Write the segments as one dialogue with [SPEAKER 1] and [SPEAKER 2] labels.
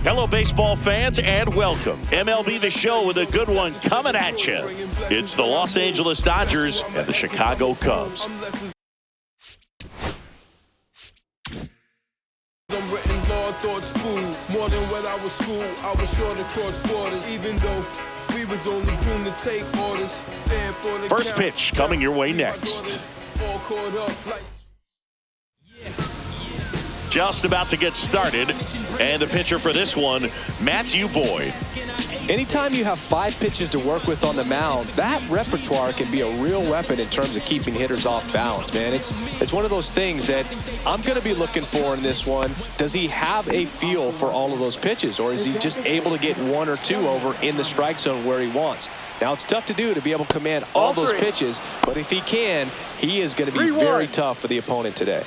[SPEAKER 1] Hello, baseball fans, and welcome. MLB The Show with a good one coming at you. It's the Los Angeles Dodgers and the Chicago Cubs.
[SPEAKER 2] Written law, thoughts food. More than when I was school, I was sure to cross borders. Even though we was only groomed to take orders. Stand for the
[SPEAKER 1] First pitch coming your way next.
[SPEAKER 2] All caught up like
[SPEAKER 1] Just about to get started, and the pitcher for this one, Matthew Boyd.
[SPEAKER 3] Anytime you have 5 pitches to work with on the mound, that repertoire can be a real weapon in terms of keeping hitters off balance, man. It's one of those things that I'm going to be looking for in this one. Does he have a feel for all of those pitches, or is he just able to get 1 or 2 over in the strike zone where he wants? Now, it's tough to do to be able to command all those pitches, but if he can, he is going to be very tough for the opponent today.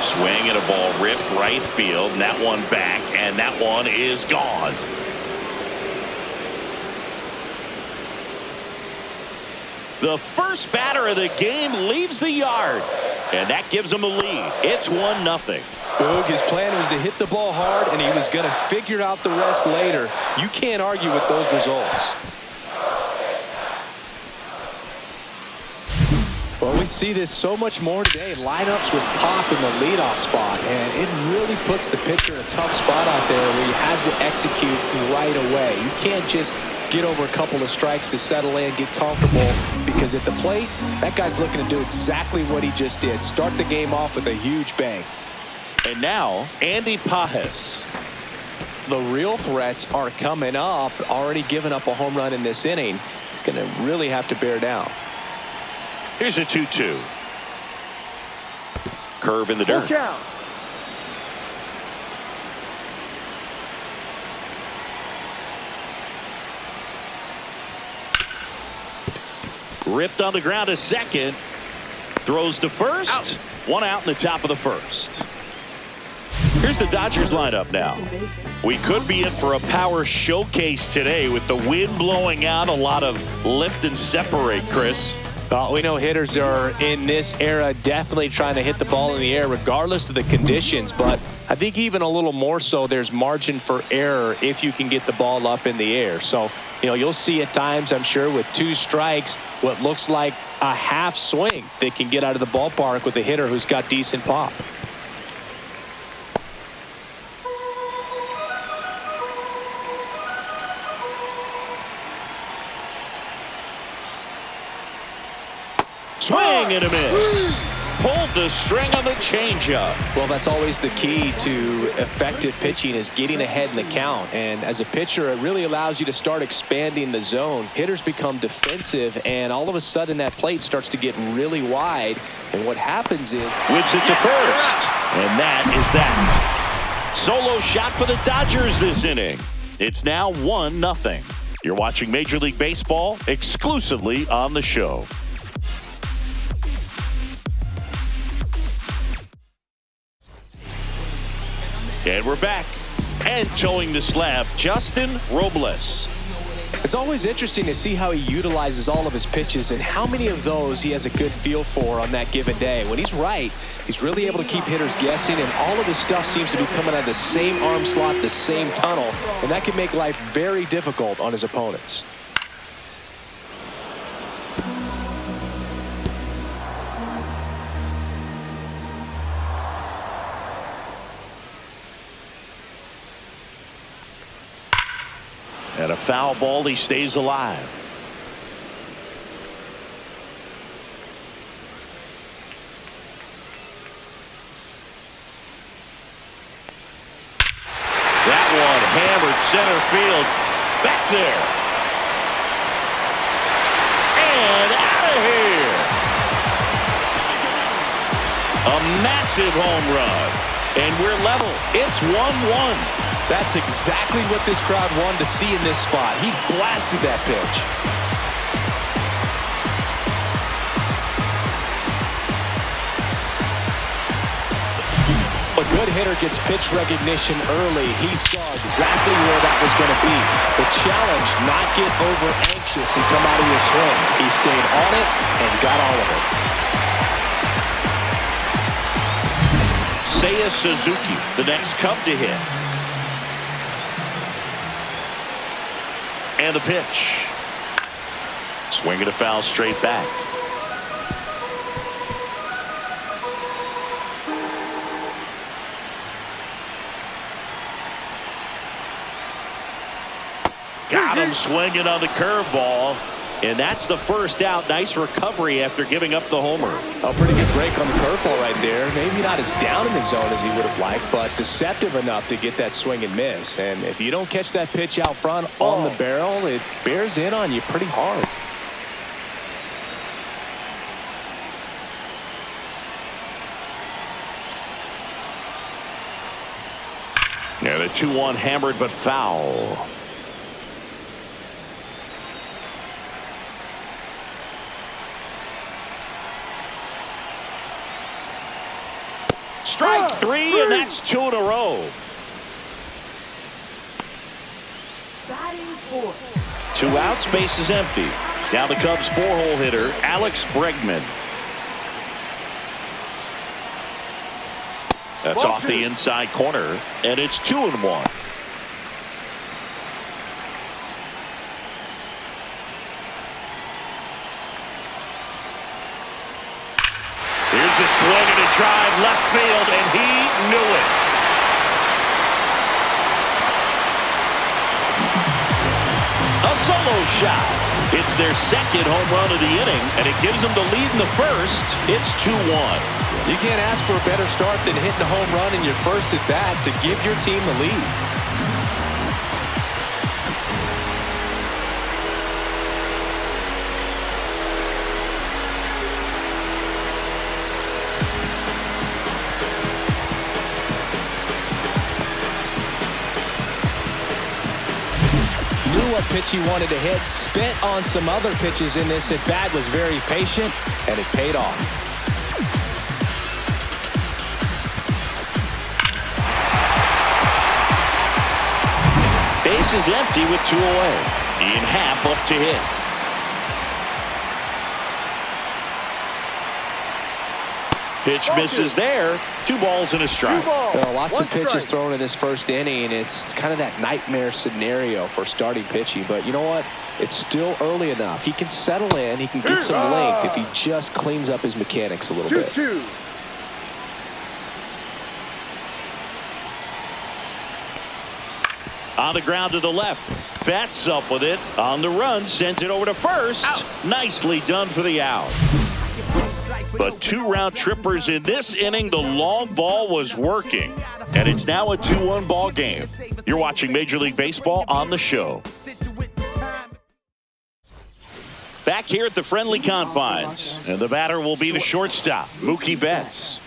[SPEAKER 1] Swing and a ball ripped right field, and that one back, and that one is gone. The first batter of the game leaves the yard, and that gives him a lead. It's 1-0.
[SPEAKER 3] Boog, his plan was to hit the ball hard, and he was going to figure out the rest later. You can't argue with those results. Well, we see this so much more today. Lineups with Pop in the leadoff spot, and it really puts the pitcher in a tough spot out there where he has to execute right away. You can't just get over a couple of strikes to settle in, get comfortable, because at the plate, that guy's looking to do exactly what he just did. Start the game off with a huge bang.
[SPEAKER 1] And now, Andy Pajes.
[SPEAKER 3] The real threats are coming up. Already given up a home run in this inning. He's going to really have to bear down.
[SPEAKER 1] Here's a 2-2. Curve in the dirt. Ripped on the ground to second. Throws to first. Out. 1 out in the top of the first. Here's the Dodgers lineup now. We could be in for a power showcase today with the wind blowing out, a lot of lift and separate, Chris.
[SPEAKER 3] We know hitters are in this era definitely trying to hit the ball in the air regardless of the conditions, but I think even a little more so there's margin for error if you can get the ball up in the air. So, you'll see at times, I'm sure, with 2 strikes, what looks like a half swing that can get out of the ballpark with a hitter who's got decent pop.
[SPEAKER 1] Swing and a miss. Pulled the string on the changeup.
[SPEAKER 3] Well, that's always the key to effective pitching, is getting ahead in the count. And as a pitcher, it really allows you to start expanding the zone. Hitters become defensive, and all of a sudden that plate starts to get really wide. And what happens is
[SPEAKER 1] whips it to first. And that is that. Solo shot for the Dodgers this inning. It's now 1-0. You're watching Major League Baseball exclusively on the show. And we're back. And towing the slab, Justin Robles.
[SPEAKER 3] It's always interesting to see how he utilizes all of his pitches and how many of those he has a good feel for on that given day. When he's right, he's really able to keep hitters guessing, and all of his stuff seems to be coming out of the same arm slot, the same tunnel, and that can make life very difficult on his opponents.
[SPEAKER 1] And a foul ball, he stays alive. That one hammered center field. Back there. And out of here. A massive home run. And we're level. It's 1-1.
[SPEAKER 3] That's exactly what this crowd wanted to see in this spot. He blasted that pitch. A good hitter gets pitch recognition early. He saw exactly where that was going to be. The challenge, not get over anxious and come out of your swing. He stayed on it and got all of it.
[SPEAKER 1] Seiya Suzuki, the next Cub to hit. And the pitch. Swinging a foul straight back. Got him swinging on the curveball. And that's the first out. Nice recovery after giving up the homer.
[SPEAKER 3] A pretty good break on the curveball right there. Maybe not as down in the zone as he would have liked, but deceptive enough to get that swing and miss. And if you don't catch that pitch out front on the barrel, it bears in on you pretty hard.
[SPEAKER 1] Yeah, the 2-1 hammered but foul. Strike three, and that's 2 in a row. Two outs, base is empty. Now the Cubs' 4-hole hitter, Alex Bregman. That's off the inside corner, and it's 2-1. Here's a swing and a drive left field, and he knew it. A solo shot. It's their second home run of the inning, and it gives them the lead in the first. It's 2-1.
[SPEAKER 3] You can't ask for a better start than hitting a home run in your first at bat to give your team the lead. Knew what pitch he wanted to hit, spent on some other pitches in this at bat, was very patient, and it paid off.
[SPEAKER 1] Base is empty with 2 away. Ian Happ up to hit. Pitch misses there. 2 balls and a strike.
[SPEAKER 3] Well, lots of pitches thrown in this first inning, and it's kind of that nightmare scenario for starting pitching. But you know what? It's still early enough. He can settle in. He can get some length if he just cleans up his mechanics a little bit.
[SPEAKER 1] On the ground to the left. Bats up with it. On the run. Sends it over to first. Out. Nicely done for the out. But 2 round trippers in this inning. The long ball was working. And it's now a 2-1 ball game. You're watching Major League Baseball on the show. Back here at the friendly confines. And the batter will be the shortstop, Mookie Betts.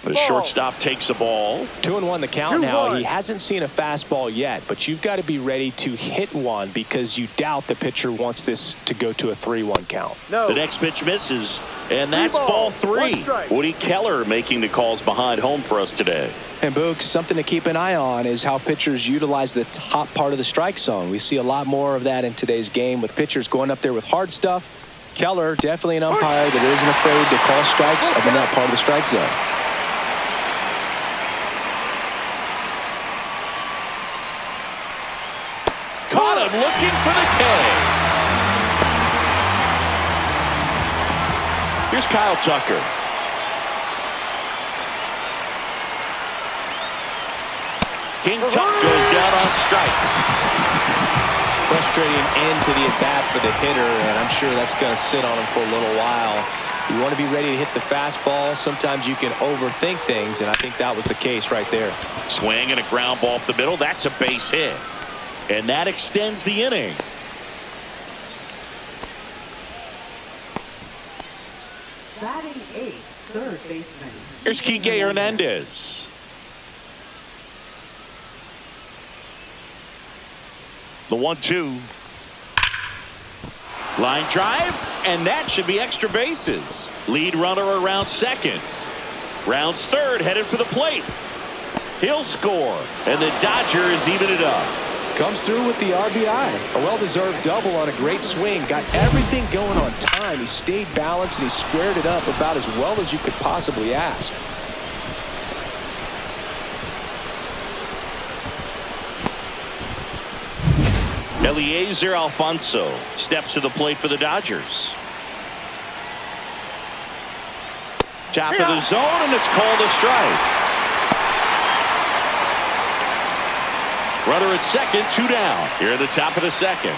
[SPEAKER 1] The shortstop takes the ball.
[SPEAKER 3] 2-1 the count now. He hasn't seen a fastball yet, but you've got to be ready to hit one because you doubt the pitcher wants this to go to a 3-1 count.
[SPEAKER 1] The next pitch misses, and that's ball 3. Woody Keller making the calls behind home for us today.
[SPEAKER 3] And Boog, something to keep an eye on is how pitchers utilize the top part of the strike zone. We see a lot more of that in today's game with pitchers going up there with hard stuff. Keller, definitely an umpire that isn't afraid to call strikes up in that part of the strike zone.
[SPEAKER 1] Caught him looking for the K. Here's Kyle Tucker. King Tuck goes down on strikes.
[SPEAKER 3] Frustrating end to the at-bat for the hitter, and I'm sure that's going to sit on him for a little while. You want to be ready to hit the fastball. Sometimes you can overthink things, and I think that was the case right there.
[SPEAKER 1] Swing and a ground ball up the middle. That's a base hit. And that extends the inning.
[SPEAKER 4] Batting 8th, third baseman.
[SPEAKER 1] Here's Kike Hernandez. The 1-2. Line drive, and that should be extra bases. Lead runner around second. Rounds third, headed for the plate. He'll score, and the Dodgers even it up.
[SPEAKER 3] Comes through with the RBI. A well-deserved double on a great swing. Got everything going on time. He stayed balanced, and he squared it up about as well as you could possibly ask.
[SPEAKER 1] Eliezer Alfonso steps to the plate for the Dodgers. Top of the zone, and it's called a strike. Runner at second, 2 down. Here at the top of the second.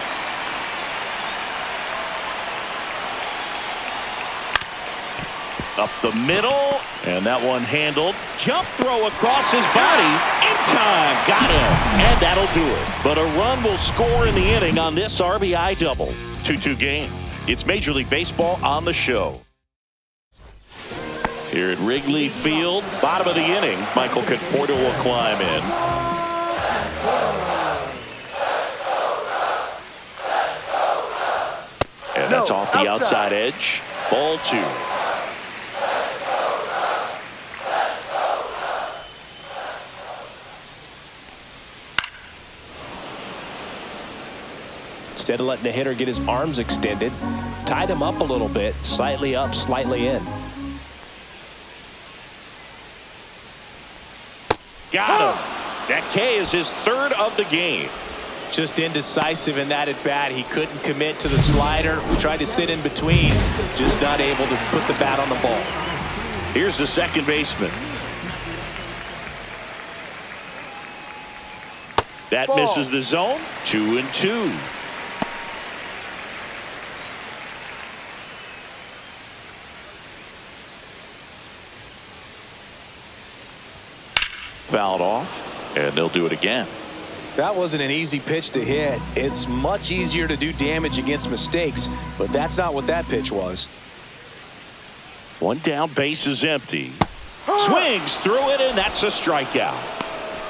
[SPEAKER 1] Up the middle, and that one handled. Jump throw across his body. In time, got him. And that'll do it. But a run will score in the inning on this RBI double. 2-2 game. It's Major League Baseball on the show. Here at Wrigley Field, bottom of the inning, Michael Conforto will climb in. And that's off the outside edge. Ball 2.
[SPEAKER 3] Instead of letting the hitter get his arms extended, tied him up a little bit, slightly up, slightly in.
[SPEAKER 1] Got him. That K is his third of the game.
[SPEAKER 3] Just indecisive in that at bat. He couldn't commit to the slider. Tried to sit in between. Just not able to put the bat on the ball.
[SPEAKER 1] Here's the second baseman. That misses the zone. 2-2. Fouled off, and they'll do it again.
[SPEAKER 3] That wasn't an easy pitch to hit. It's much easier to do damage against mistakes, but that's not what that pitch was.
[SPEAKER 1] One down, base is empty. Swings through it, and that's a strikeout.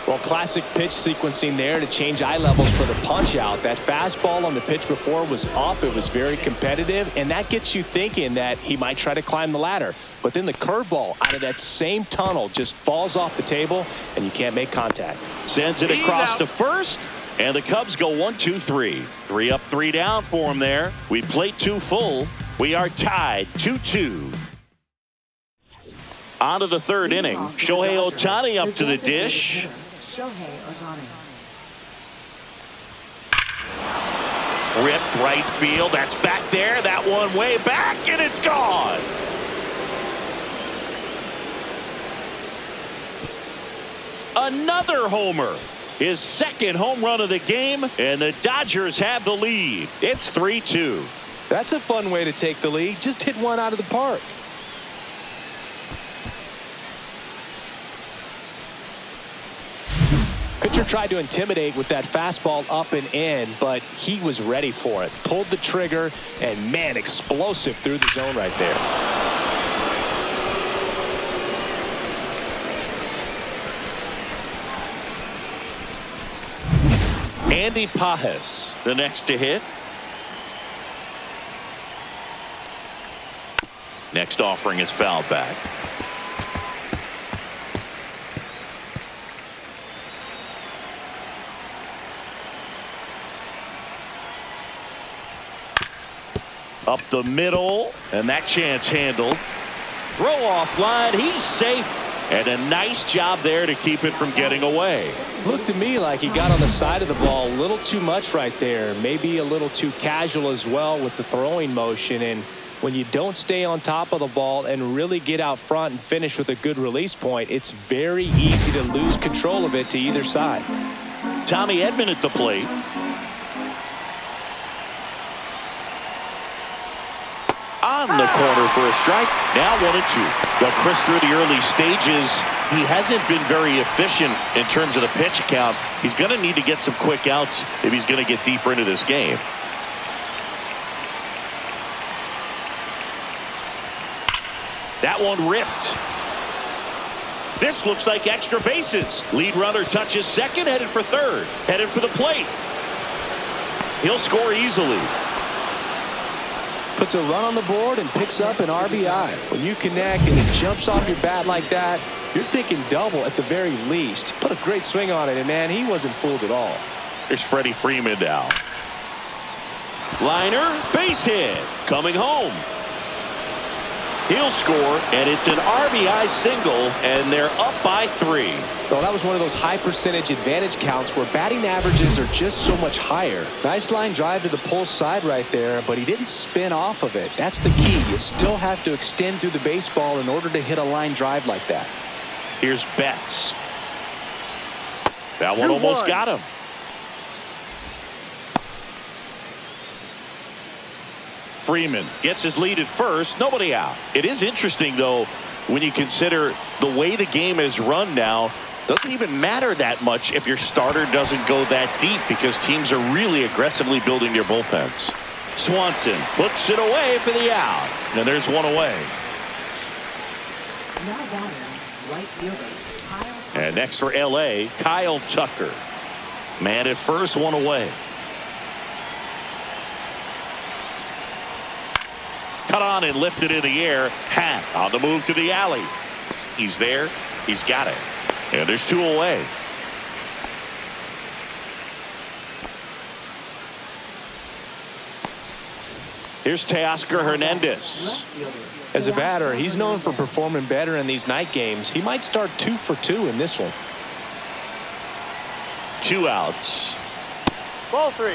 [SPEAKER 3] Well, classic pitch sequencing there to change eye levels for the punch out. That fastball on the pitch before was up. It was very competitive, and that gets you thinking that he might try to climb the ladder. But then the curveball out of that same tunnel just falls off the table, and you can't make contact.
[SPEAKER 1] Sends it across to first, and the Cubs go 1-2-3. 3 up, 3 down for him there. We played 2 full. We are tied 2-2. On to the third inning. Shohei Ohtani up to the dish.
[SPEAKER 4] Shohei Ohtani.
[SPEAKER 1] Ripped right field. That's back there. That one way back, and it's gone. Another homer. His second home run of the game, and the Dodgers have the lead. It's 3-2.
[SPEAKER 3] That's a fun way to take the lead. Just hit one out of the park. Pitcher tried to intimidate with that fastball up and in, but he was ready for it. Pulled the trigger, and man, explosive through the zone right there.
[SPEAKER 1] Andy Pajes, the next to hit. Next offering is fouled back. Up the middle, and that chance handled. Throw off line, he's safe, and a nice job there to keep it from getting away.
[SPEAKER 3] Looked to me like he got on the side of the ball a little too much right there. Maybe a little too casual as well with the throwing motion. And when you don't stay on top of the ball and really get out front and finish with a good release point, it's very easy to lose control of it to either side.
[SPEAKER 1] Tommy Edman at the plate. On the corner for a strike. Now 1-2. Well, Chris, through the early stages, he hasn't been very efficient in terms of the pitch count. He's going to need to get some quick outs if he's going to get deeper into this game. That one ripped. This looks like extra bases. Lead runner touches second, headed for third, headed for the plate. He'll score easily.
[SPEAKER 3] puts a run on the board and picks up an RBI. When you connect and it jumps off your bat like that, you're thinking double at the very least. Put a great swing on it, and man, he wasn't fooled at all.
[SPEAKER 1] Here's Freddie Freeman now. Liner, base hit, coming home. He'll score, and it's an RBI single, and they're up by 3.
[SPEAKER 3] Well, that was one of those high percentage advantage counts where batting averages are just so much higher. Nice line drive to the pull side right there, but he didn't spin off of it. That's the key. You still have to extend through the baseball in order to hit a line drive like that.
[SPEAKER 1] Here's Betts. That one almost got him. Freeman gets his lead at first. Nobody out. It is interesting, though, when you consider the way the game is run now. Doesn't even matter that much if your starter doesn't go that deep because teams are really aggressively building their bullpens. Swanson puts it away for the out. And there's one away.
[SPEAKER 4] Now batting, right fielder, Kyle Tucker.
[SPEAKER 1] And next for L.A., Kyle Tucker. Man at first, one away. Cut on and lifted in the air. Hat on the move to the alley. He's there. He's got it. And there's 2 away. Here's Teoscar Hernandez.
[SPEAKER 3] As a batter, he's known for performing better in these night games. He might start 2 for 2 in this one.
[SPEAKER 1] 2 outs.
[SPEAKER 5] Ball 3.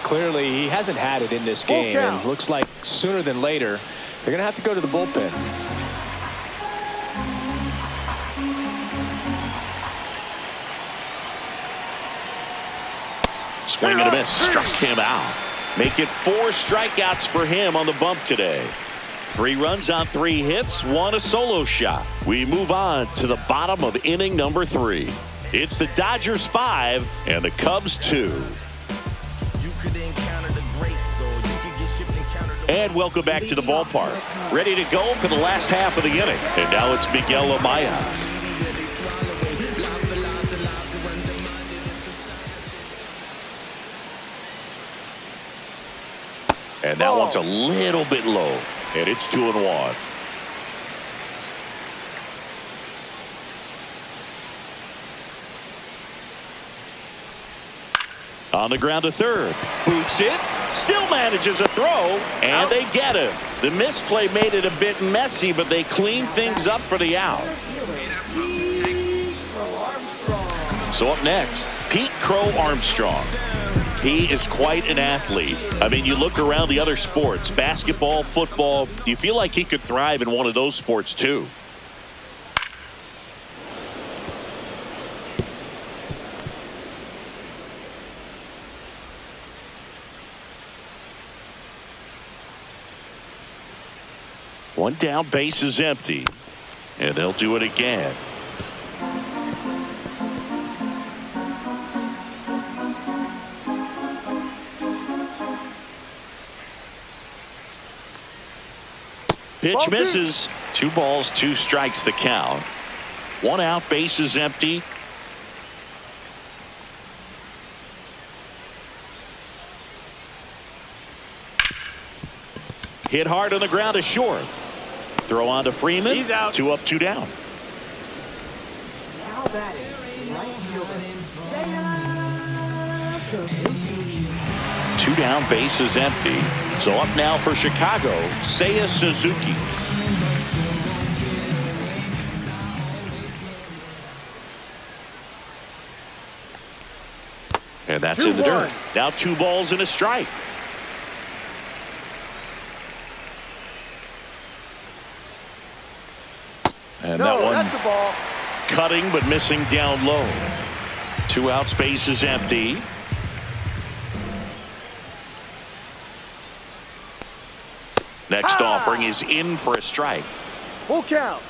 [SPEAKER 3] Clearly, he hasn't had it in this game, and looks like sooner than later, they're going to have to go to the bullpen.
[SPEAKER 1] Swing and a miss. Struck him out. Make it 4 strikeouts for him on the bump today. 3 runs on 3 hits, 1 a solo shot. We move on to the bottom of inning number 3. It's the Dodgers 5 and the Cubs 2. And welcome back to the ballpark. Ready to go for the last half of the inning. And now it's Miguel Amaya. And that one's a little bit low. And it's 2-1. On the ground to third. Boots it. Still manages a throw. And they get him. The misplay made it a bit messy, but they cleaned things up for the out. So up next, Pete Crow Armstrong. He is quite an athlete. I mean, you look around the other sports, basketball, football, you feel like he could thrive in one of those sports too. One down, base is empty. And they'll do it again. Pitch misses. 2 balls, 2 strikes the count. 1 out, base is empty. Hit hard on the ground to short. Throw on to Freeman.
[SPEAKER 5] He's out.
[SPEAKER 1] 2 up, 2 down.
[SPEAKER 4] Now batting, right fielder,
[SPEAKER 1] 2 down, base is empty. So up now for Chicago, Seiya Suzuki. And that's in the dirt. Now 2 balls and a strike. And that one
[SPEAKER 5] That's the ball.
[SPEAKER 1] cutting but missing down low. 2 outs, base is empty. Next offering is in for a strike.
[SPEAKER 5] Full count.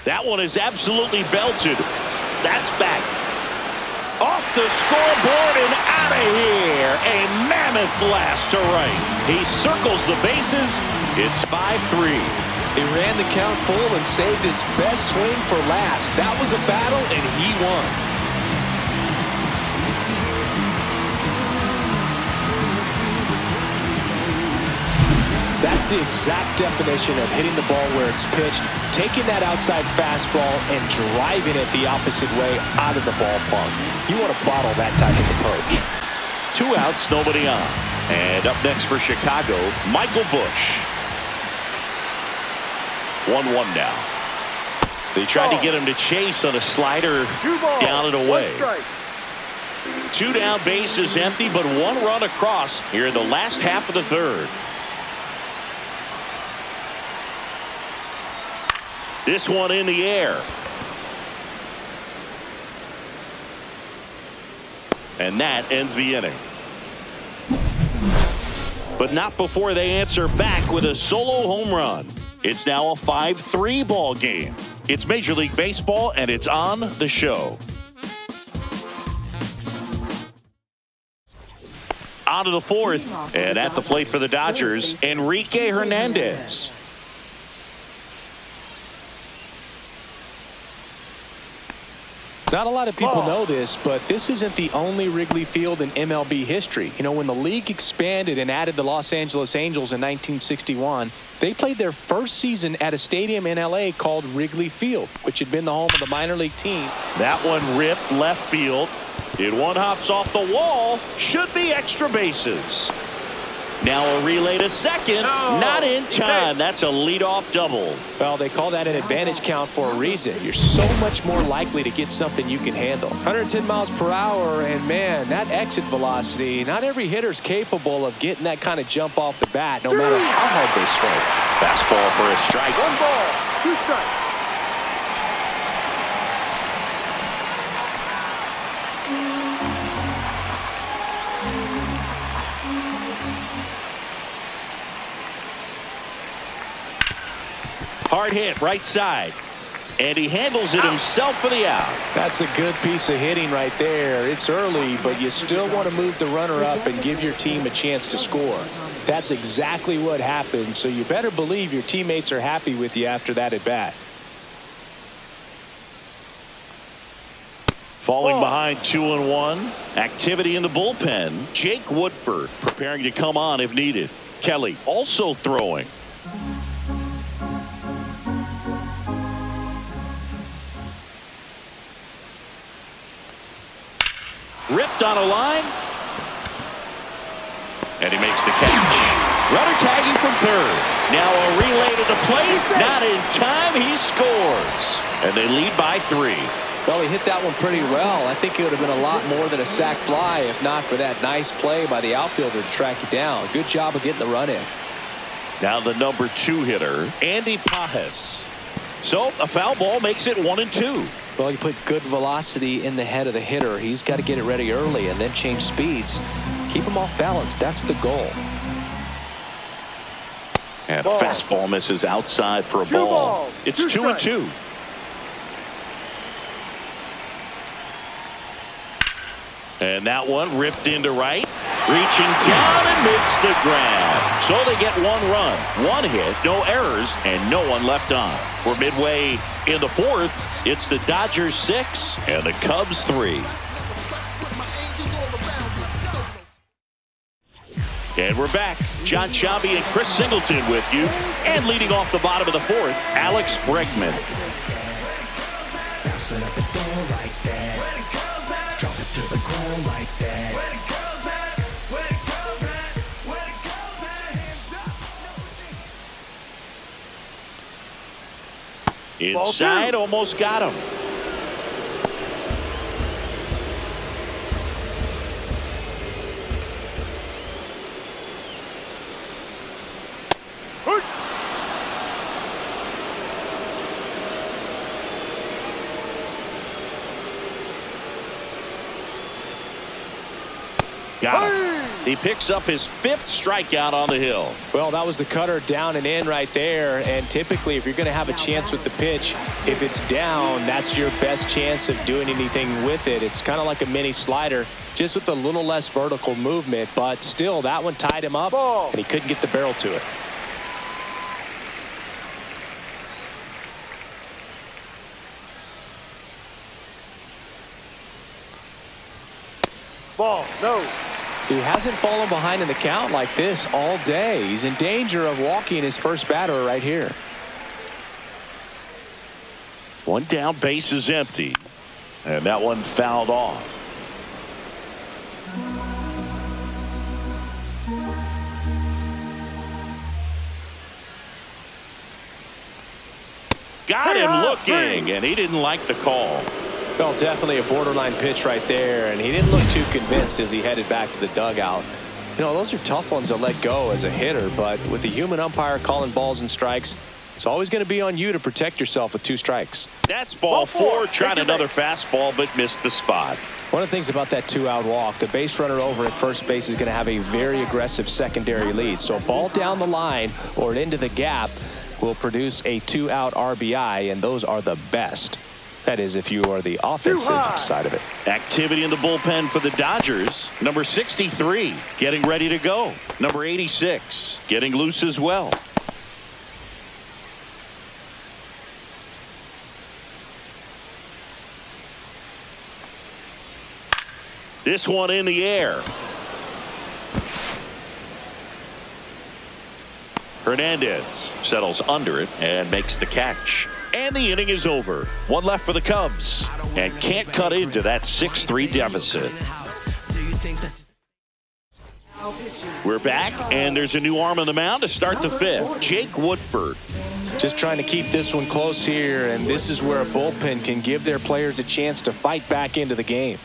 [SPEAKER 1] That one is absolutely belted. That's back. Off the scoreboard and out of here. A mammoth blast to right. He circles the bases. It's 5-3.
[SPEAKER 3] He ran the count full and saved his best swing for last. That was a battle, and he won. That's the exact definition of hitting the ball where it's pitched, taking that outside fastball and driving it the opposite way out of the ballpark. You want to bottle that type of approach.
[SPEAKER 1] 2 outs, nobody on. And up next for Chicago, Michael Busch. 1-1 now. They tried to get him to chase on a slider down and away. 2 down, bases empty, but 1 run across here in the last half of the third. This one in the air. And that ends the inning. But not before they answer back with a solo home run. It's now a 5-3 ball game. It's Major League Baseball, and it's on the show. On to the 4th, and at the plate for the Dodgers, Enrique Hernandez.
[SPEAKER 3] Not a lot of people know this, but this isn't the only Wrigley Field in MLB history. You know, when the league expanded and added the Los Angeles Angels in 1961, they played their first season at a stadium in L.A. called Wrigley Field, which had been the home of the minor league team.
[SPEAKER 1] That one ripped left field. It one hops off the wall. Should be extra bases. Now a relay to second. Not in time. That's a leadoff double.
[SPEAKER 3] Well, they call that an advantage count for a reason. You're so much more likely to get something you can handle. 110 miles per hour, and man, that exit velocity, not every hitter's capable of getting that kind of jump off the bat, no matter how hard they swing.
[SPEAKER 1] Fastball for a strike.
[SPEAKER 5] 1 ball, 2 strikes.
[SPEAKER 1] Hard hit, right side. And he handles it himself for the out.
[SPEAKER 3] That's a good piece of hitting right there. It's early, but you still want to move the runner up and give your team a chance to score. That's exactly what happened, so you better believe your teammates are happy with you after that at bat.
[SPEAKER 1] Falling behind 2-1. Activity in the bullpen. Jake Woodford preparing to come on if needed. Kelly also throwing. Ripped on a line. And he makes the catch. Runner tagging from third. Now a relay to the plate. Not in time. He scores. And they lead by 3.
[SPEAKER 3] Well, he hit that one pretty well. I think it would have been a lot more than a sac fly if not for that nice play by the outfielder to track it down. Good job of getting the run in.
[SPEAKER 1] Now the number 2 hitter, Andy Pajes. So a foul ball makes it 1-2.
[SPEAKER 3] Well, you put good velocity in the head of the hitter. He's got to get it ready early and then change speeds. Keep him off balance. That's the goal.
[SPEAKER 1] And fastball misses outside for a ball. It's 2-2. And that one ripped into right. Reaching down and makes the grab. So they get 1 run, 1 hit, no errors, and no one left on. We're midway in the 4th. It's the Dodgers 6 and the Cubs 3. And we're back. John Sciambi and Chris Singleton with you. And leading off the bottom of the 4th, Alex Bregman. Inside, almost got him. Got him. He picks up his 5th strikeout on the hill.
[SPEAKER 3] Well, that was the cutter down and in right there. And typically, if you're going to have a chance with the pitch, if it's down, that's your best chance of doing anything with it. It's kind of like a mini slider, just with a little less vertical movement. But still, that one tied him up, and he couldn't get the barrel to it.
[SPEAKER 5] Ball, no.
[SPEAKER 3] He hasn't fallen behind in the count like this all day. He's in danger of walking his first batter right here.
[SPEAKER 1] One down, base is empty. And that one fouled off. Got him looking, and he didn't like the call.
[SPEAKER 3] Well, definitely a borderline pitch right there, and he didn't look too convinced as he headed back to the dugout. You know, those are tough ones to let go as a hitter, but with the human umpire calling balls and strikes, it's always going to be on you to protect yourself with 2 strikes.
[SPEAKER 1] That's ball 4. Tried another fastball, but missed the spot.
[SPEAKER 3] One of the things about that 2-out walk, the base runner over at first base is going to have a very aggressive secondary lead. So a ball down the line or into the gap will produce a 2-out RBI, and those are the best. That is, if you are the offensive side of it.
[SPEAKER 1] Activity in the bullpen for the Dodgers. Number 63 getting ready to go. Number 86 getting loose as well. This one in the air. Hernandez settles under it and makes the catch. And the inning is over. One left for the Cubs. And can't cut into that 6-3 deficit. We're back, and there's a new arm on the mound to start the 5th. Jake Woodford.
[SPEAKER 3] Just trying to keep this one close here, and this is where a bullpen can give their players a chance to fight back into the game.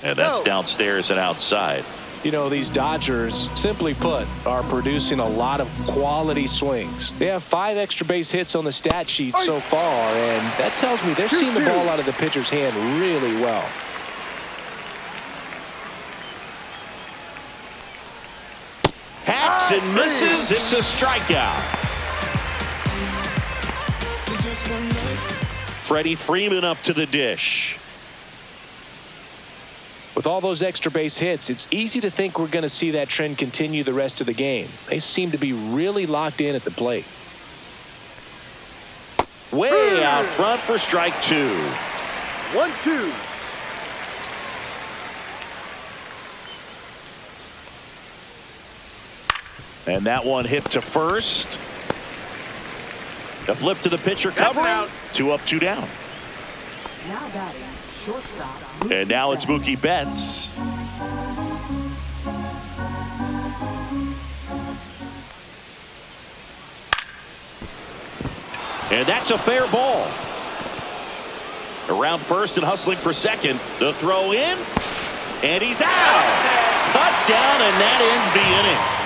[SPEAKER 1] And that's downstairs and outside.
[SPEAKER 3] You know, these Dodgers, simply put, are producing a lot of quality swings. They have 5 extra base hits on the stat sheet so far, and that tells me they're seeing the ball out of the pitcher's hand really well.
[SPEAKER 1] Hacks and misses. It's a strikeout. Freddie Freeman up to the dish.
[SPEAKER 3] With all those extra base hits, it's easy to think we're going to see that trend continue the rest of the game. They seem to be really locked in at the plate.
[SPEAKER 1] Way out front for strike 2.
[SPEAKER 5] 1-2.
[SPEAKER 1] And that one hit to first. The flip to the pitcher covering. 2 up, 2 down.
[SPEAKER 4] Now batting, shortstop.
[SPEAKER 1] And now it's Mookie Betts. And that's a fair ball. Around first and hustling for second. The throw in. And he's out. Cut down, and that ends the inning.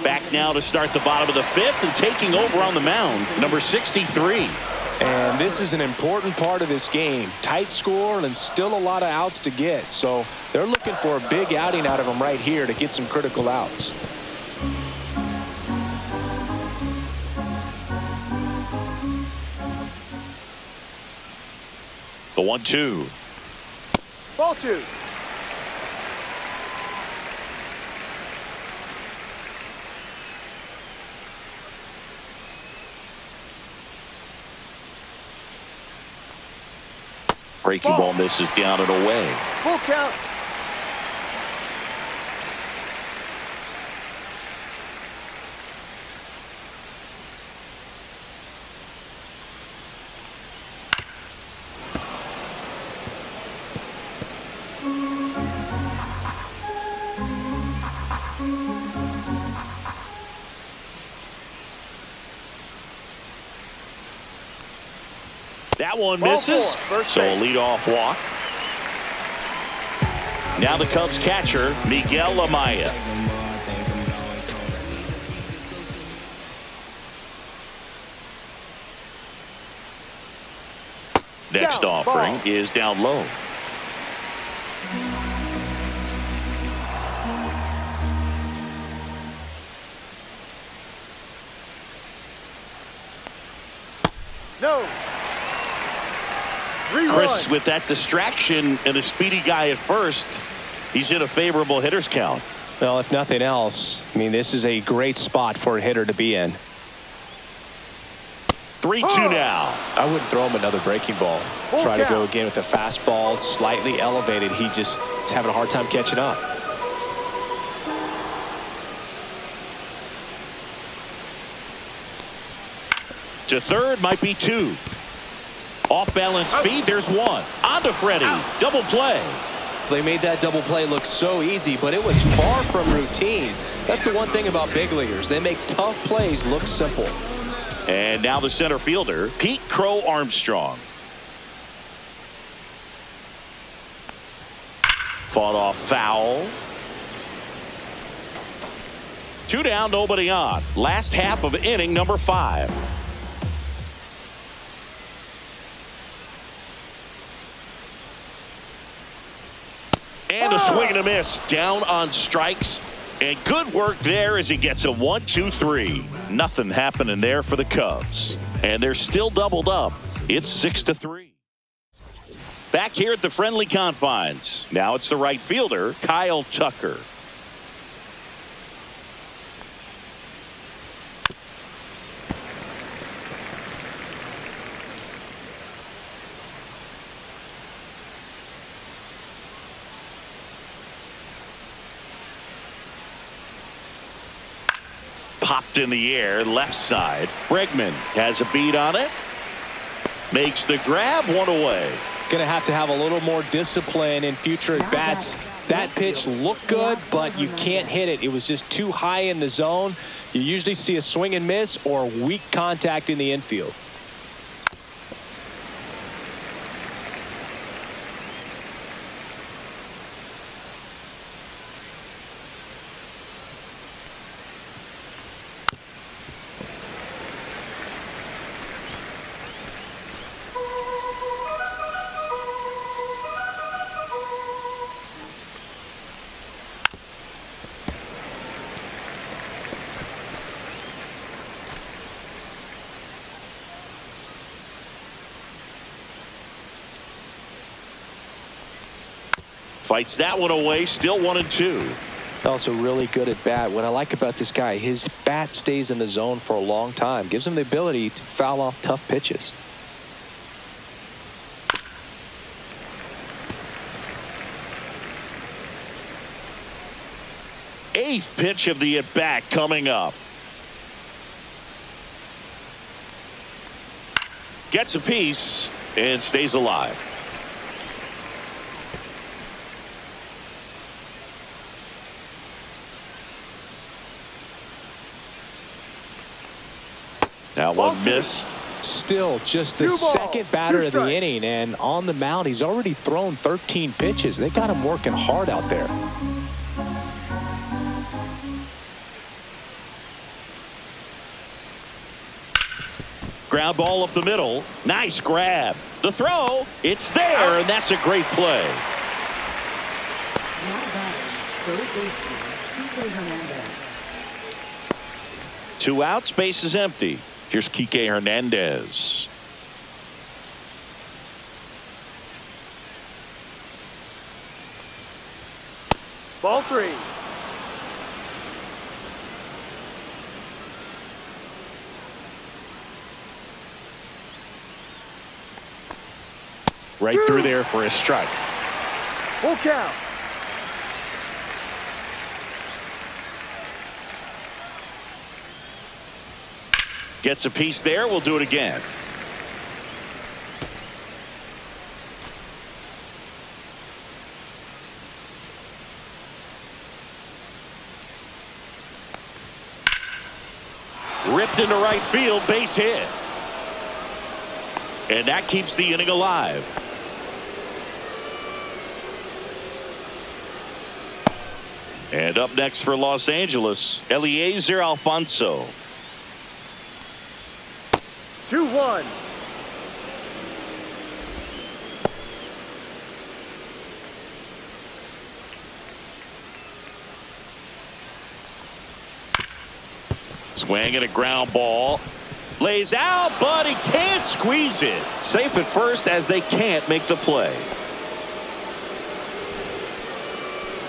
[SPEAKER 1] Back now to start the bottom of the 5th, and taking over on the mound, number 63.
[SPEAKER 3] And this is an important part of this game. Tight score and still a lot of outs to get. So they're looking for a big outing out of them right here to get some critical outs.
[SPEAKER 1] The 1-2.
[SPEAKER 5] Ball 2.
[SPEAKER 1] Breaking ball misses down and away.
[SPEAKER 5] Full count.
[SPEAKER 1] That one misses. So a leadoff walk. Now the Cubs catcher, Miguel Amaya. Next offering is down low.
[SPEAKER 5] No.
[SPEAKER 1] Chris, with that distraction and a speedy guy at first, he's in a favorable hitter's count.
[SPEAKER 3] Well, if nothing else, I mean, this is a great spot for a hitter to be in.
[SPEAKER 1] 3-2 now.
[SPEAKER 3] I wouldn't throw him another breaking ball. Try to go again with the fastball, slightly elevated. He just is having a hard time catching up.
[SPEAKER 1] To third might be 2. Off balance feed, there's 1. On to Freddie. Double play.
[SPEAKER 3] They made that double play look so easy, but it was far from routine. That's the one thing about big leaguers. They make tough plays look simple.
[SPEAKER 1] And now the center fielder, Pete Crow Armstrong. Fought off foul. 2 down, nobody on. Last half of inning number 5. And a swing and a miss. Down on strikes. And good work there as he gets a 1-2-3. Nothing happening there for the Cubs. And they're still doubled up. It's 6-3. Back here at the friendly confines. Now it's the right fielder, Kyle Tucker. Popped in the air, left side. Bregman has a beat on it. Makes the grab, 1 away.
[SPEAKER 3] Going to have a little more discipline in future at bats. That pitch looked good, but you can't hit it. It was just too high in the zone. You usually see a swing and miss or weak contact in the infield.
[SPEAKER 1] Fights that one away, still 1-2.
[SPEAKER 3] Also really good at bat. What I like about this guy, his bat stays in the zone for a long time. Gives him the ability to foul off tough pitches.
[SPEAKER 1] Eighth pitch of the at-bat coming up. Gets a piece and stays alive. Now one missed.
[SPEAKER 3] Still just the second batter of the inning, and on the mound he's already thrown 13 pitches. They got him working hard out there.
[SPEAKER 1] Ground ball up the middle. Nice grab. The throw. It's there, and that's a great play.
[SPEAKER 4] Now batting, third baseman, Hernandez.
[SPEAKER 1] 2 outs, base is empty. Here's Kike Hernandez.
[SPEAKER 5] Ball 3.
[SPEAKER 1] Right through there for a strike.
[SPEAKER 5] Full count.
[SPEAKER 1] Gets a piece there. We'll do it again. Ripped into right field, base hit. And that keeps the inning alive. And up next for Los Angeles, Eliezer Alfonso.
[SPEAKER 5] 2-1.
[SPEAKER 1] Swing and a ground ball. Lays out, but he can't squeeze it. Safe at first as they can't make the play.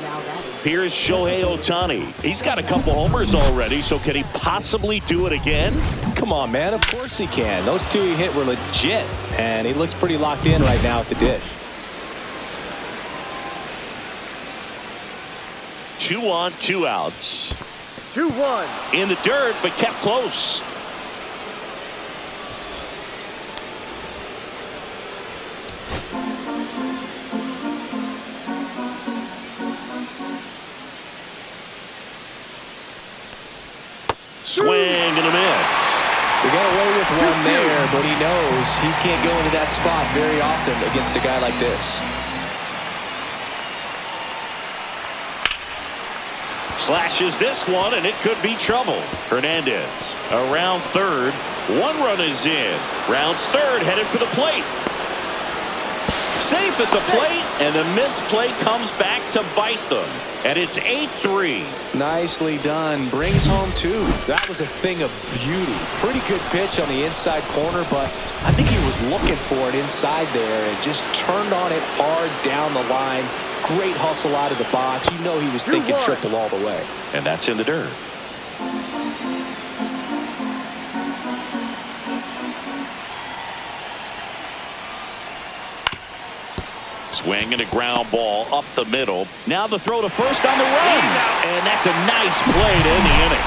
[SPEAKER 4] Now batting,
[SPEAKER 1] Here's Shohei Ohtani. He's got a couple homers already, so can he possibly do it again?
[SPEAKER 3] Come on, man. Of course he can. Those two he hit were legit, and he looks pretty locked in right now at the dish.
[SPEAKER 1] 2 on, 2 outs.
[SPEAKER 5] 2-1.
[SPEAKER 1] In the dirt, but kept close. Swing and a miss.
[SPEAKER 3] He got away with one there, but he knows he can't go into that spot very often against a guy like this.
[SPEAKER 1] Slashes this one, and it could be trouble. Hernandez around third. 1 run is in. Rounds third, headed for the plate. Safe at the plate, and the misplay comes back to bite them. And it's 8-3.
[SPEAKER 3] Nicely done. Brings home 2. That was a thing of beauty. Pretty good pitch on the inside corner, but I think he was looking for it inside there and just turned on it hard down the line. Great hustle out of the box. You know he was thinking triple all the way.
[SPEAKER 1] And that's in the dirt. Swing and a ground ball up the middle. Now the throw to first on the run. And that's a nice play to end the inning.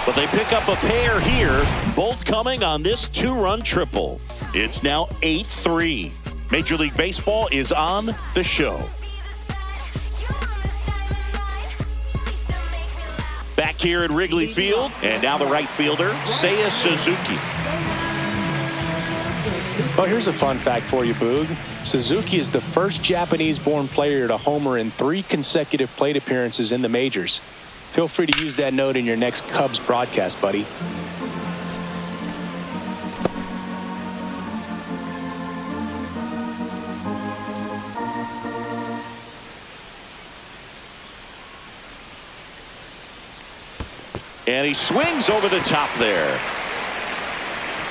[SPEAKER 1] But they pick up a pair here, both coming on this 2-run triple. It's now 8-3. Major League Baseball is on the show. Back here at Wrigley Field, and now the right fielder, Seiya Suzuki.
[SPEAKER 3] Oh, here's a fun fact for you, Boog. Suzuki is the first Japanese-born player to homer in 3 consecutive plate appearances in the majors. Feel free to use that note in your next Cubs broadcast, buddy.
[SPEAKER 1] And he swings over the top there.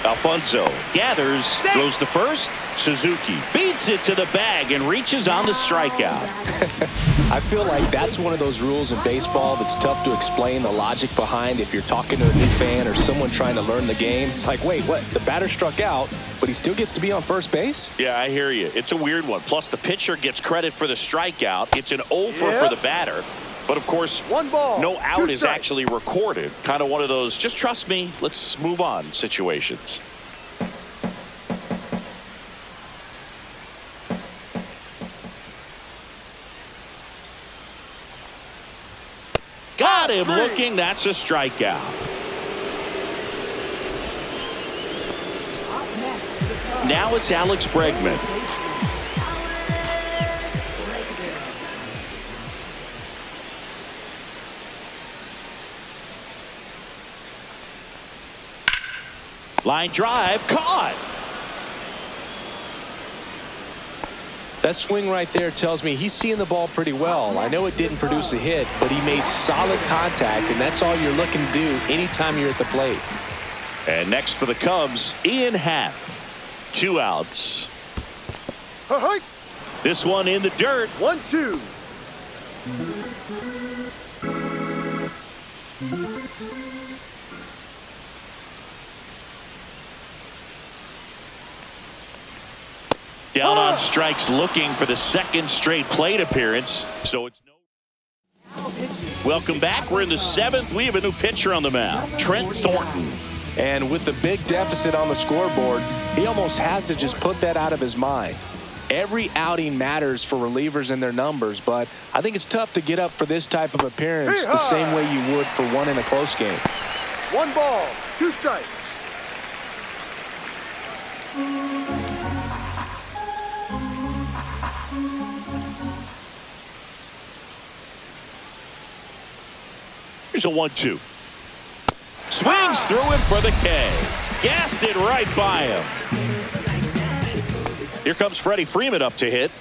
[SPEAKER 1] Alfonso gathers, throws to first. Suzuki beats it to the bag and reaches on the strikeout.
[SPEAKER 3] I feel like that's one of those rules in baseball that's tough to explain the logic behind if you're talking to a new fan or someone trying to learn the game. It's like, wait, what? The batter struck out, but he still gets to be on first base?
[SPEAKER 1] Yeah, I hear you. It's a weird one. Plus, the pitcher gets credit for the strikeout. It's an over for the batter. But, of course,
[SPEAKER 5] 1 ball,
[SPEAKER 1] no out is actually recorded. Kind of one of those, just trust me, let's move on situations. Got him looking. That's a strikeout. Now it's Alex Bregman. Line drive, caught.
[SPEAKER 3] That swing right there tells me he's seeing the ball pretty well. I know it didn't produce a hit, but he made solid contact, and that's all you're looking to do anytime you're at the plate.
[SPEAKER 1] And next for the Cubs, Ian Happ. 2 outs. This one in the dirt.
[SPEAKER 5] 1-2.
[SPEAKER 1] Down on strikes, looking for the 2nd straight plate appearance. So it's no. Welcome back. We're in the 7th. We have a new pitcher on the mound, Trent Thornton.
[SPEAKER 3] And with the big deficit on the scoreboard, he almost has to just put that out of his mind. Every outing matters for relievers and their numbers, but I think it's tough to get up for this type of appearance the same way you would for one in a close game.
[SPEAKER 5] 1 ball, 2 strikes.
[SPEAKER 1] Here's a 1-2. Swings through it for the K. Gassed it right by him. Here comes Freddie Freeman up to hit.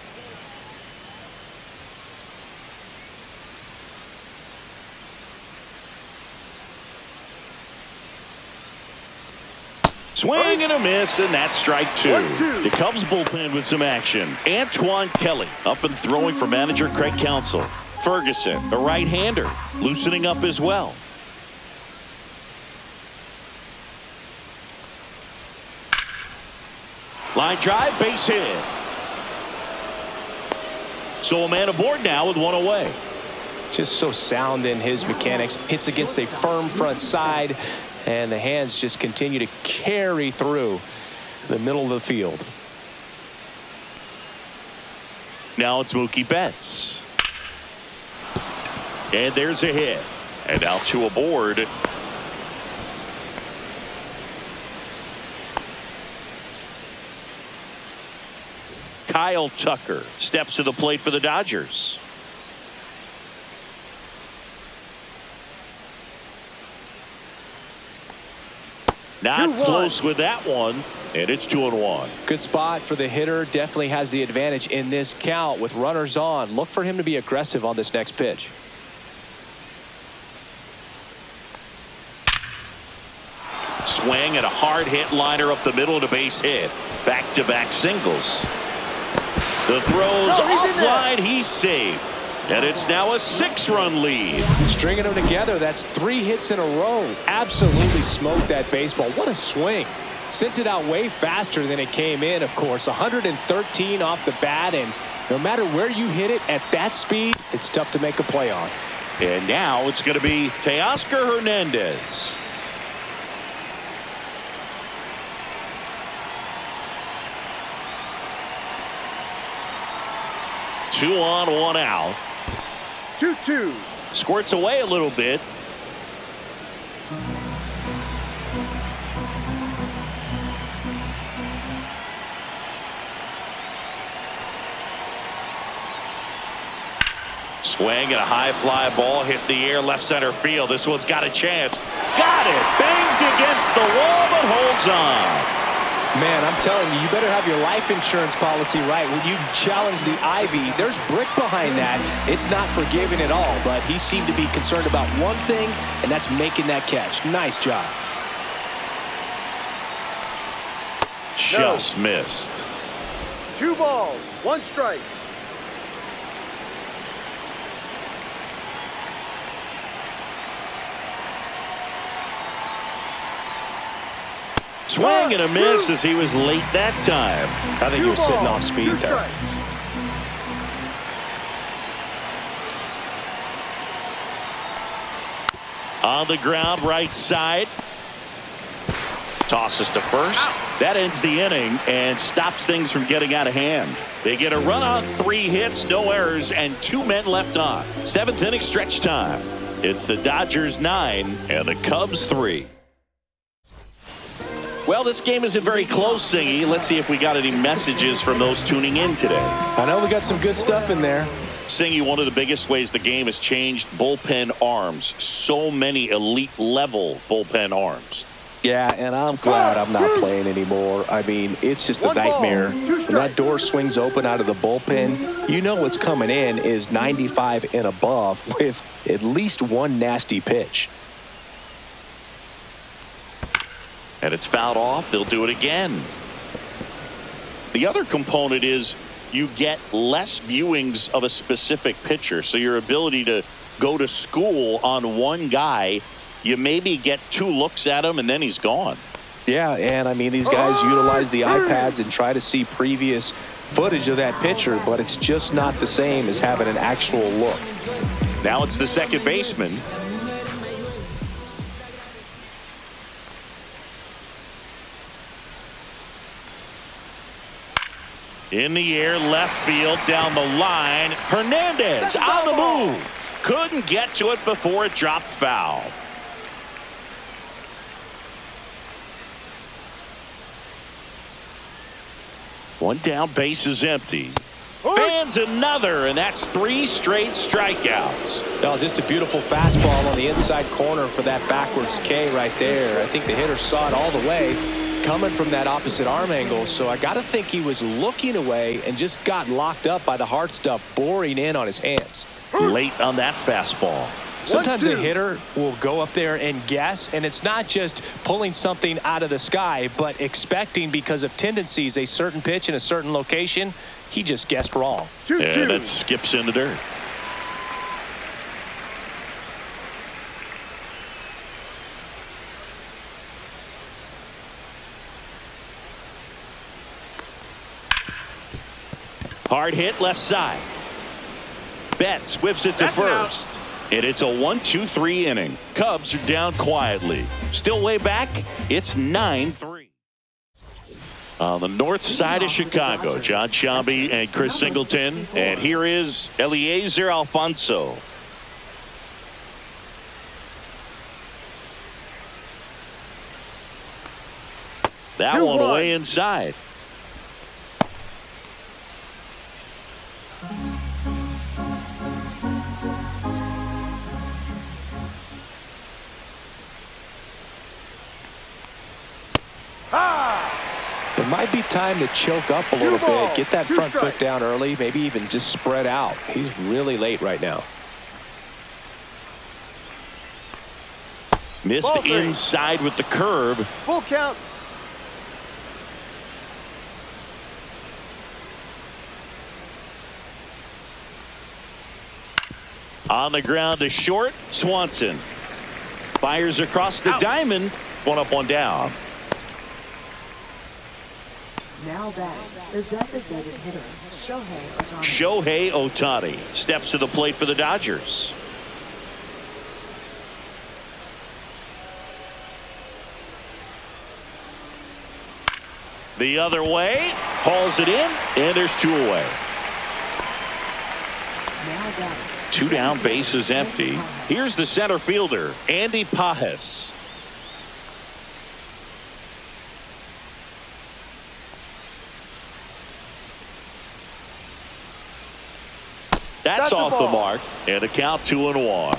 [SPEAKER 1] Swing and a miss, and that's strike 2. The Cubs bullpen with some action. Antoine Kelly up and throwing for manager Craig Counsell. Ferguson, the right-hander, loosening up as well. Line drive, base hit. So a man aboard now with one away.
[SPEAKER 3] Just so sound in his mechanics. Hits against a firm front side, and the hands just continue to carry through the middle of the field.
[SPEAKER 1] Now it's Mookie Betts. And there's a hit. And now two aboard. Kyle Tucker steps to the plate for the Dodgers. Not close with that one, and it's 2-1.
[SPEAKER 3] Good spot for the hitter. Definitely has the advantage in this count with runners on. Look for him to be aggressive on this next pitch.
[SPEAKER 1] Swing and a hard hit liner up the middle to base hit. Back-to-back singles. The throws offline. He's saved. And it's now a 6-run lead.
[SPEAKER 3] Stringing them together, that's 3 hits in a row. Absolutely smoked that baseball. What a swing. Sent it out way faster than it came in, of course. 113 off the bat, and no matter where you hit it at that speed, it's tough to make a play on.
[SPEAKER 1] And now it's going to be Teoscar Hernandez. Two on, one out.
[SPEAKER 5] 2-2.
[SPEAKER 1] Squirts away a little bit. Swing and a high fly ball hit the air left center field. This one's got a chance. Got it. Bangs against the wall but holds on.
[SPEAKER 3] Man, I'm telling you, you better have your life insurance policy right. When you challenge the Ivy, there's brick behind that. It's not forgiving at all, but he seemed to be concerned about one thing, and that's making that catch. Nice job.
[SPEAKER 1] Just missed.
[SPEAKER 5] 2 balls, 1 strike.
[SPEAKER 1] Swing and a miss as he was late that time.
[SPEAKER 3] I think he was sitting off speed there.
[SPEAKER 1] On the ground, right side. Tosses to first. That ends the inning and stops things from getting out of hand. They get a run on 3 hits, no errors, and 2 men left on. 7th inning stretch time. It's the Dodgers 9 and the Cubs 3. Well, this game isn't very close, Singy. Let's see if we got any messages from those tuning in today.
[SPEAKER 3] I know we got some good stuff in there.
[SPEAKER 1] Singy, one of the biggest ways the game has changed, bullpen arms. So many elite level bullpen arms.
[SPEAKER 6] Yeah, and I'm glad I'm not playing anymore. I mean, it's just a nightmare. When that door swings open out of the bullpen, you know what's coming in is 95 and above with at least one nasty pitch.
[SPEAKER 1] And it's fouled off. They'll do it again. The other component is you get less viewings of a specific pitcher. So your ability to go to school on one guy, you maybe get 2 looks at him and then he's gone.
[SPEAKER 6] Yeah, and I mean, these guys utilize the iPads and try to see previous footage of that pitcher, but it's just not the same as having an actual look.
[SPEAKER 1] Now it's the second baseman. In the air, left field, down the line. Hernandez on the move. Couldn't get to it before it dropped foul. One down, base is empty. Fans another, and that's 3 straight strikeouts.
[SPEAKER 3] No, just a beautiful fastball on the inside corner for that backwards K right there. I think the hitter saw it all the way coming from that opposite arm angle, so I got to think he was looking away and just got locked up by the hard stuff boring in on his hands.
[SPEAKER 1] Late on that fastball.
[SPEAKER 3] Sometimes a hitter will go up there and guess, and it's not just pulling something out of the sky, but expecting because of tendencies a certain pitch in a certain location. He just guessed wrong.
[SPEAKER 1] And that skips in the dirt. Hard hit left side. Betts whips it to first. And it's a 1-2-3 inning. Cubs are down quietly. Still way back. It's 9-3. On the north side of Chicago, John Sciambi and Chris Singleton. And here is Eliezer Alfonso. That one way inside.
[SPEAKER 3] It might be time to choke up a little bit, get that front foot down early, maybe even just spread out. He's really late right now.
[SPEAKER 1] Missed inside with the curve.
[SPEAKER 5] Full count.
[SPEAKER 1] On the ground to short. Swanson fires across the diamond. One up, one down.
[SPEAKER 4] Now batting, the designated hitter, Shohei Ohtani.
[SPEAKER 1] Shohei Ohtani steps to the plate for the Dodgers. The other way, hauls it in, and there's two away.
[SPEAKER 4] Now batting.
[SPEAKER 1] Two down, bases empty. Here's the center fielder, Andy Pajes. That's off the mark, and a count 2-1.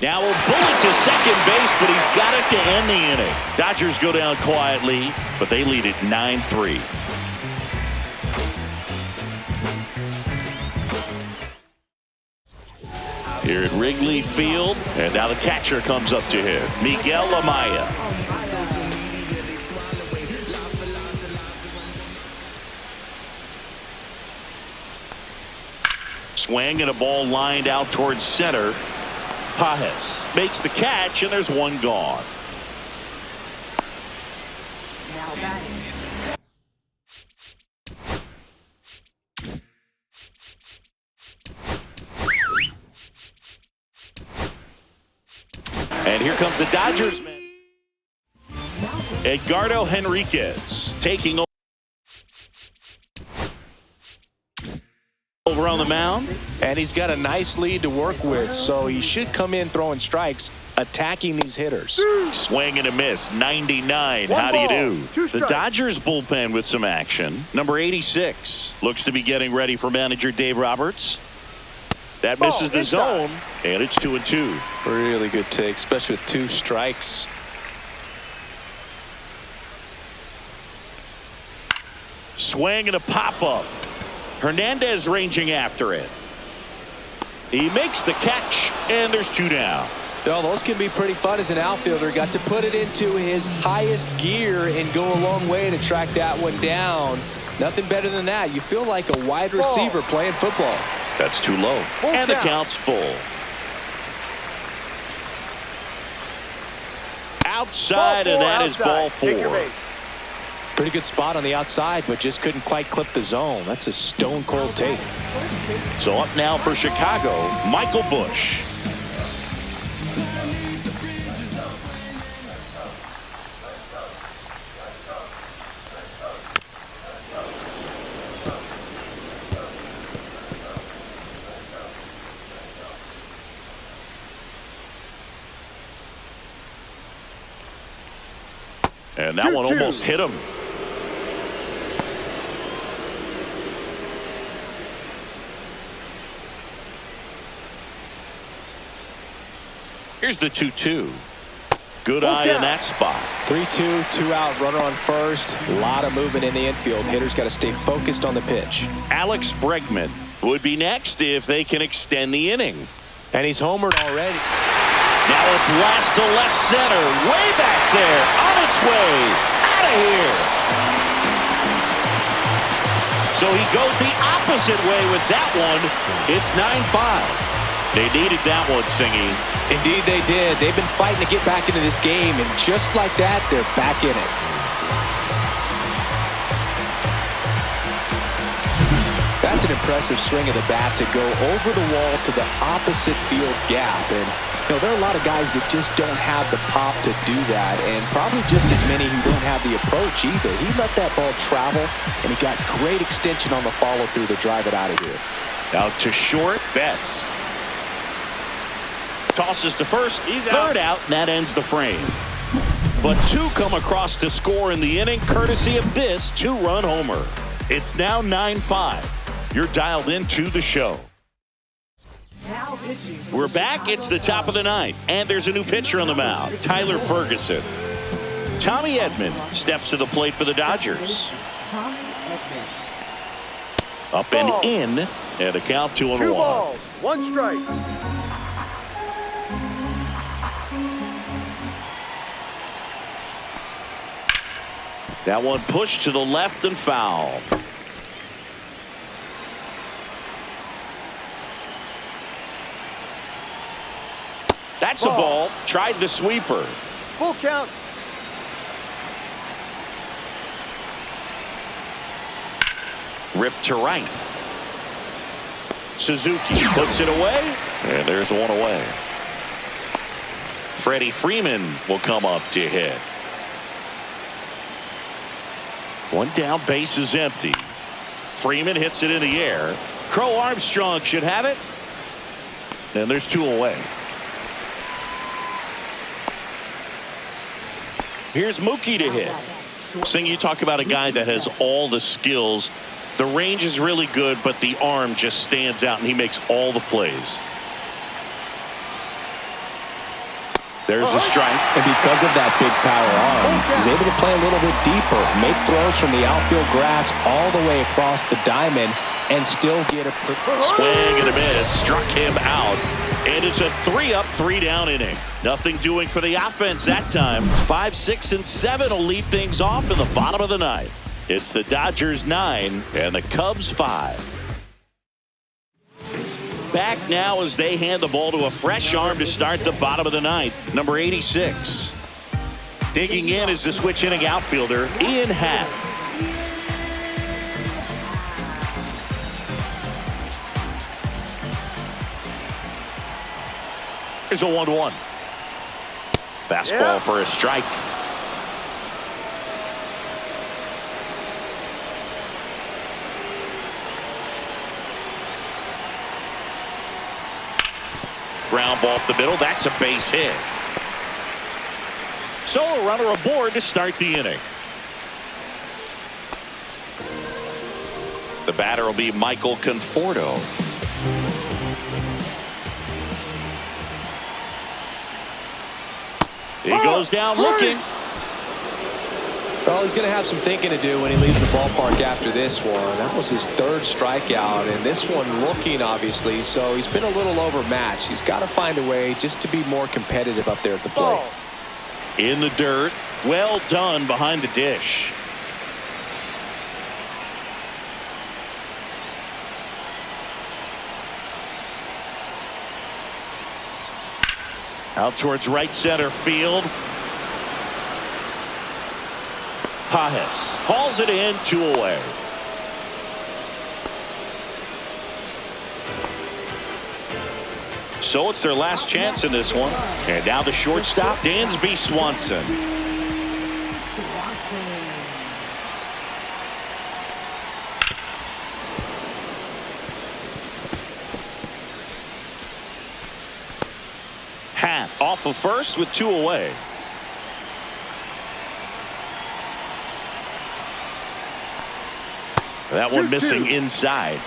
[SPEAKER 1] Now a bullet to second base, but he's got it to end the inning. Dodgers go down quietly, but they lead it 9-3. Here at Wrigley Field, and now the catcher comes up to him, Miguel Amaya. Swing and a ball lined out towards center. Pajes makes the catch, and there's one gone.
[SPEAKER 4] Now batting.
[SPEAKER 1] And here comes the Dodgers man. Edgardo Henriquez taking over on the mound.
[SPEAKER 3] And he's got a nice lead to work with, so he should come in throwing strikes, attacking these hitters.
[SPEAKER 1] Swing and a miss, 99. How do you do? The Dodgers bullpen with some action. Number 86 looks to be getting ready for manager Dave Roberts. That misses the zone, and it's 2-2.
[SPEAKER 3] Really good take, especially with two strikes.
[SPEAKER 1] Swing and a pop-up. Hernandez ranging after it. He makes the catch, and there's two down.
[SPEAKER 3] Well, those can be pretty fun as an outfielder. Got to put it into his highest gear and go a long way to track that one down. Nothing better than that. You feel like a wide receiver playing football.
[SPEAKER 1] That's too low. And the count's full. Outside, and that is ball 4.
[SPEAKER 3] Pretty good spot on the outside, but just couldn't quite clip the zone. That's a stone-cold take.
[SPEAKER 1] So up now for Chicago, Michael Busch. And that one almost hit him. Here's the 2-2. Good eye in that spot.
[SPEAKER 3] 3-2, 2-out, runner on first. A lot of movement in the infield. Hitters got to stay focused on the pitch.
[SPEAKER 1] Alex Bregman would be next if they can extend the inning.
[SPEAKER 3] And he's homered already.
[SPEAKER 1] Now a blast to left center. Way back there. On its way. Out of here. So he goes the opposite way with that one. It's 9-5. They needed that one, Singy.
[SPEAKER 3] Indeed they did. They've been fighting to get back into this game, and just like that, they're back in it. That's an impressive swing of the bat to go over the wall to the opposite field gap. And, there are a lot of guys that just don't have the pop to do that, and probably just as many who don't have the approach either. He let that ball travel, and he got great extension on the follow-through to drive it out of here.
[SPEAKER 1] Out to short, Betts. Tosses to first, third out, and that ends the frame. But two come across to score in the inning, courtesy of this two-run homer. It's now 9-5. You're dialed into the show.
[SPEAKER 4] Now pitching.
[SPEAKER 1] We're back. It's the top of the ninth, and there's a new pitcher on the mound, Tyler Ferguson. Tommy Edman steps to the plate for the Dodgers.
[SPEAKER 4] Tommy Edman.
[SPEAKER 1] Up and in, and a count 2-1.
[SPEAKER 5] 2 balls, 1 strike.
[SPEAKER 1] That one pushed to the left and foul. That's a ball. Tried the sweeper.
[SPEAKER 5] Full count.
[SPEAKER 1] Ripped to right. Suzuki puts it away, and there's one away. Freddie Freeman will come up to hit. One down, base is empty. Freeman hits it in the air. Crow Armstrong should have it. And there's 2 away. Here's Mookie to hit. Sing, you talk about a guy that has all the skills. The range is really good, but the arm just stands out, and he makes all the plays. There's a strike.
[SPEAKER 3] And because of that big power arm, he's able to play a little bit deeper, make throws from the outfield grass all the way across the diamond, and still get a
[SPEAKER 1] swing and a miss. Struck him out. And it's a 3-up, 3-down inning. Nothing doing for the offense that time. 5, 6, and 7 will lead things off in the bottom of the ninth. It's the Dodgers 9 and the Cubs 5. Back now as they hand the ball to a fresh arm to start the bottom of the ninth. Number 86. Digging in is the switch inning outfielder, Ian Happ. Here's a 1-1. Fastball for a strike. Ground ball up the middle. That's a base hit. So a runner aboard to start the inning. The batter will be Michael Conforto. He goes down looking.
[SPEAKER 3] Well, he's going to have some thinking to do when he leaves the ballpark after this one. That was his 3rd strikeout, and this one looking, obviously, so he's been a little overmatched. He's got to find a way just to be more competitive up there at the plate.
[SPEAKER 1] In the dirt. Well done behind the dish. Out towards right center field. Pajes hauls it in, 2 away. So it's their last chance in this one. And now the shortstop, Dansby Swanson. Happ off of first with 2 away. That one missing inside.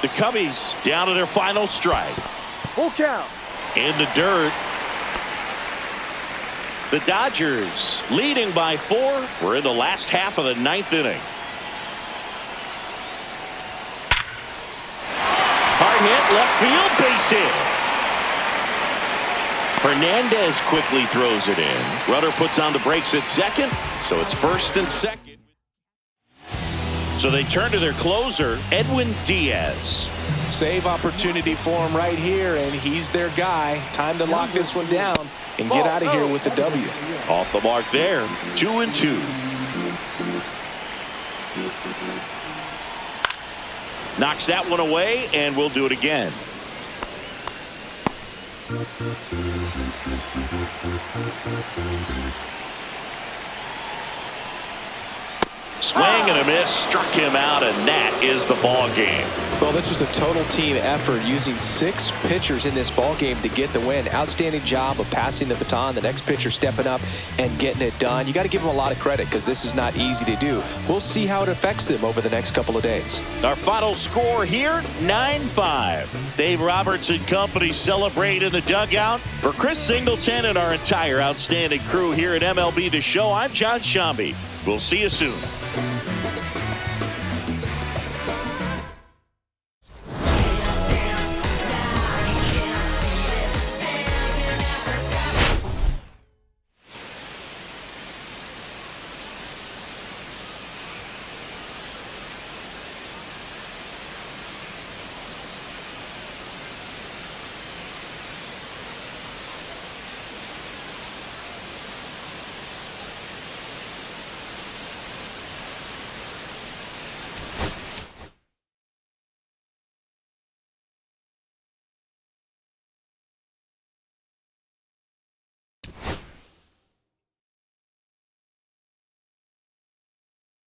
[SPEAKER 1] The Cubbies down to their final strike.
[SPEAKER 5] Full count.
[SPEAKER 1] In the dirt. The Dodgers leading by 4. We're in the last half of the 9th inning. Hard hit, left field, base hit. Hernandez quickly throws it in. Runner puts on the brakes at second, so it's first and second. So they turn to their closer, Edwin Diaz.
[SPEAKER 3] Save opportunity for him right here, and he's their guy. Time to lock this one down and get out of here with the W.
[SPEAKER 1] Off the mark there, 2-2. Knocks that one away, and we'll do it again. Swing and a miss, struck him out, and that is the ball game.
[SPEAKER 3] Well, this was a total team effort, using 6 pitchers in this ball game to get the win. Outstanding job of passing the baton, the next pitcher stepping up and getting it done. You got to give them a lot of credit because this is not easy to do. We'll see how it affects them over the next couple of days.
[SPEAKER 1] Our final score here, 9-5. Dave Roberts and company celebrate in the dugout. For Chris Singleton and our entire outstanding crew here at MLB The Show, I'm John Shambi. We'll see you soon.